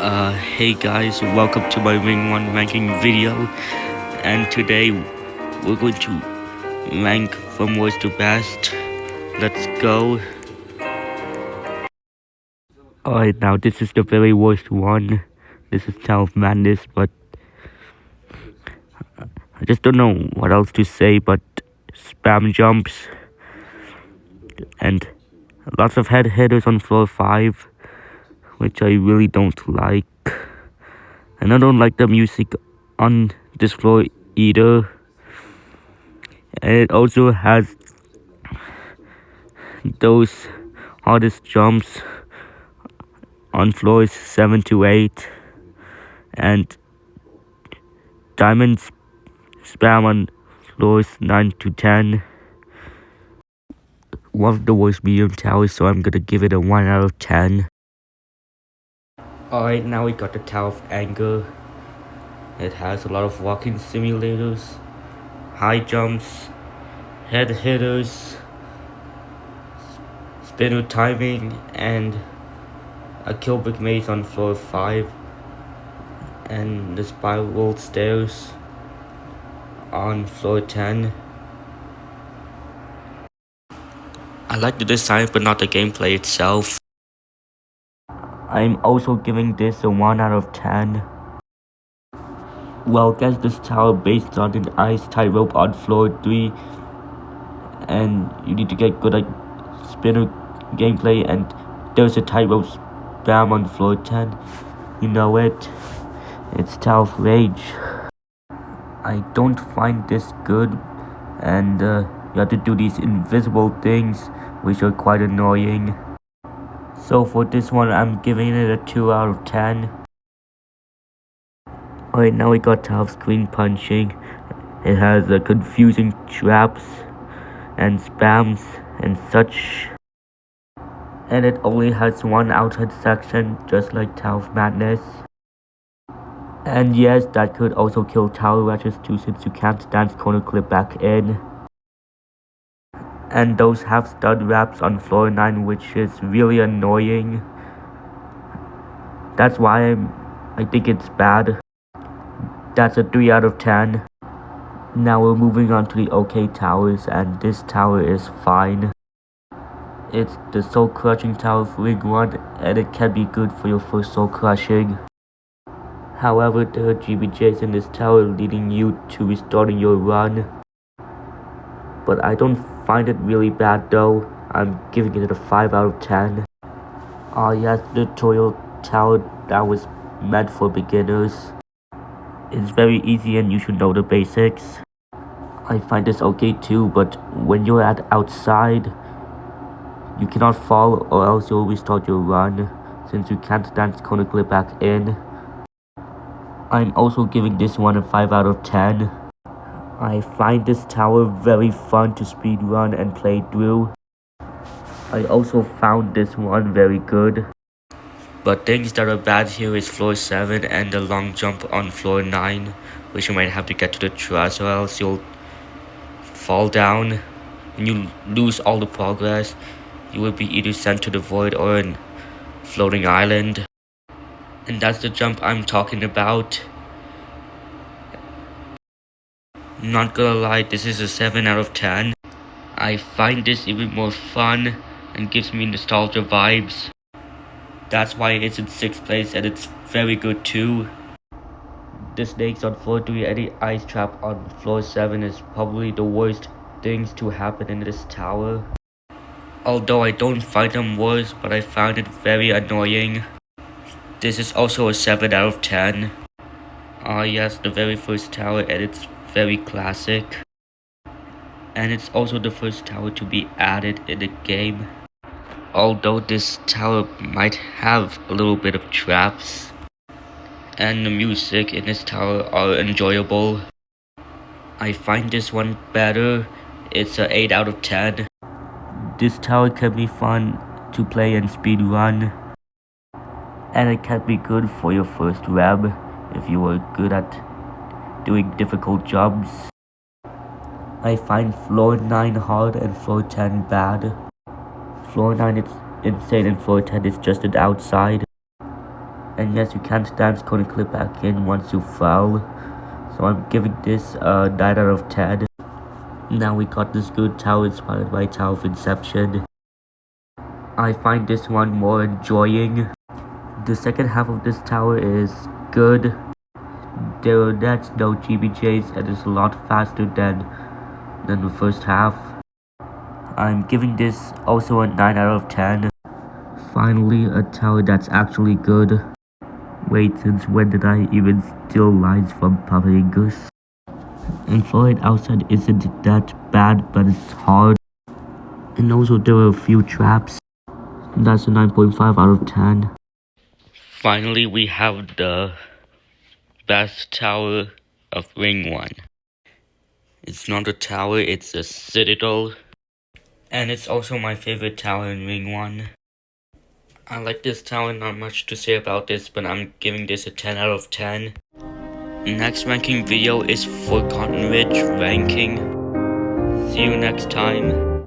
Hey guys, welcome to my Ring 1 ranking video, and today we're going to rank from worst to best. Let's go. Alright, now this is the very worst one. This is Tower of Madness, but I just don't know what else to say but spam jumps and lots of head hitters on floor 5, which I really don't like. And I don't like the music on this floor either. And it also has those hardest jumps on floors 7 to 8 and diamonds spam on floors 9 to 10. One of the worst medium towers, so I'm gonna give it a 1 out of 10. Alright, now we got the Tower of Anger. It has a lot of walking simulators, high jumps, head hitters, spinner timing, and a kill brick maze on floor 5, and the spiral stairs on floor 10. I like the design but not the gameplay itself. I'm also giving this a 1 out of 10. Well, guess this tower based on an ice tightrope on floor 3, and you need to get good at spinner gameplay, and there's a tightrope spam on floor 10. You know it. It's Tower of Rage. I don't find this good, and you have to do these invisible things, which are quite annoying. So for this one, I'm giving it a 2 out of 10. Alright, now we got Tower of Screen Punching. It has confusing traps and spams and such. And it only has one outside section, just like Tower of Madness. And yes, that could also kill Tower Ratchets too, since you can't dance corner clip back in. And those have stud wraps on floor 9, which is really annoying. That's why I think it's bad. That's a 3 out of 10. Now we're moving on to the OK Towers, and this tower is fine. It's the soul crushing tower of Ring 1, and it can be good for your first soul crushing. However, there are GBJs in this tower leading you to restarting your run. But I don't find it really bad though. I'm giving it a 5 out of 10. Yes, the tutorial tower that was meant for beginners. It's very easy and you should know the basics. I find this okay too, but when you're at outside, you cannot fall or else you'll restart your run, since you can't dance corner clip back in. I'm also giving this one a 5 out of 10. I find this tower very fun to speedrun and play through. I also found this one very good. But things that are bad here is floor 7 and the long jump on floor 9, which you might have to get to the trash or else you'll fall down and you lose all the progress. You will be either sent to the void or an floating island. And that's the jump I'm talking about. Not gonna lie, this is a 7 out of 10. I find this even more fun and gives me nostalgia vibes. That's why it's in 6th place, and it's very good too. The snakes on floor 3 and the ice trap on floor 7 is probably the worst things to happen in this tower. Although I don't find them worse, but I found it very annoying. This is also a 7 out of 10. Yes, the very first tower, and it's very classic. And it's also the first tower to be added in the game. Although this tower might have a little bit of traps, and the music in this tower are enjoyable. I find this one better. It's a 8 out of 10. This tower can be fun to play and speedrun, and it can be good for your first web if you are good at doing difficult jumps. I find floor 9 hard and floor 10 bad. Floor 9 is insane and floor 10 is just an outside. And yes, you can't dance code and clip back in once you fell. So I'm giving this a 9 out of 10. Now we got this good tower inspired by Tower of Inception. I find this one more enjoying. The second half of this tower is good. That's no GBJs and it's a lot faster than the first half. I'm giving this also a 9 out of 10. Finally, a tower that's actually good. Wait, since when did I even steal lines from Maujacus2’s? And flying outside isn't that bad, but it's hard. And also there were a few traps. That's a 9.5 out of 10. Finally, we have the best tower of Ring 1. It's not a tower, it's a citadel. And it's also my favorite tower in Ring 1. I like this tower, not much to say about this, but I'm giving this a 10 out of 10. Next ranking video is Forgotten Ridge ranking. See you next time.